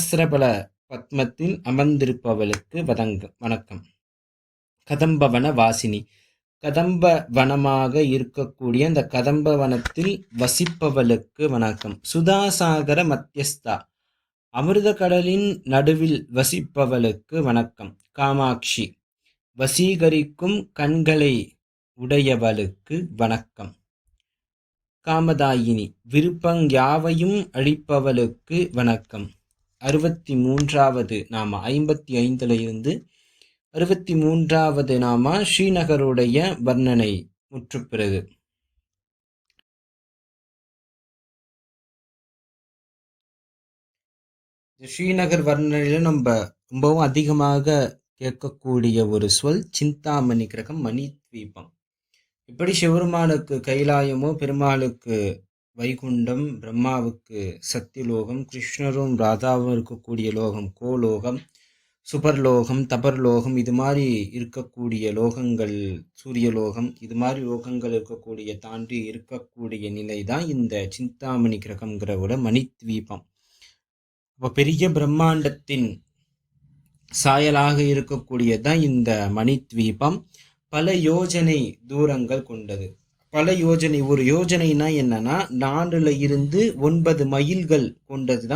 சஹஸ்ரபல பத்மத்தில் அமர்ந்திருப்பவளுக்கு வணக்கம். கதம்பவன வாசினி, கதம்ப வனமாக இருக்கக்கூடிய அந்த கதம்ப வனத்தில் வசிப்பவளுக்கு வணக்கம். சுதாசாகர மத்தியஸ்தா, அமிர்த கடலின் நடுவில் வசிப்பவளுக்கு வணக்கம். காமாட்சி, வசீகரிக்கும் கண்களை உடையவளுக்கு வணக்கம். காமதாயினி, விருப்பங் யாவையும் அளிப்பவளுக்கு வணக்கம். 63வது நாமா, 55ல இருந்து 63வது நாமா ஸ்ரீநகருடைய வர்ணனை முற்றுப்பெறுது. ஸ்ரீநகர் வர்ணனையில நம்ம ரொம்பவும் அதிகமாக கேட்கக்கூடிய ஒரு சொல் சிந்தாமணி கிரகம், மணி தீபம். எப்படி சிவருமானுக்கு கைலாயமோ, பெருமாளுக்கு வைகுண்டம், பிரம்மாவுக்கு சத்தியலோகம், கிருஷ்ணரும் ராதாவும் இருக்கக்கூடிய லோகம் கோலோகம், சுபர்லோகம், தபர்லோகம், இது மாதிரி இருக்கக்கூடிய லோகங்கள், சூரியலோகம், இது மாதிரி லோகங்கள் இருக்கக்கூடிய தாண்டி இருக்கக்கூடிய நிலை தான் இந்த சிந்தாமணி கிரகம்ங்கிறவோட மணித்வீபம். அப்போ பெரிய பிரம்மாண்டத்தின் சாயலாக இருக்கக்கூடியதான் இந்த மணித்வீபம். பல யோஜனை தூரங்கள் கொண்டது. பல யோஜனை, ஒரு யோஜனைனா என்னன்னா 4 இருந்து 9 மைல்கள் கொண்டதுதான்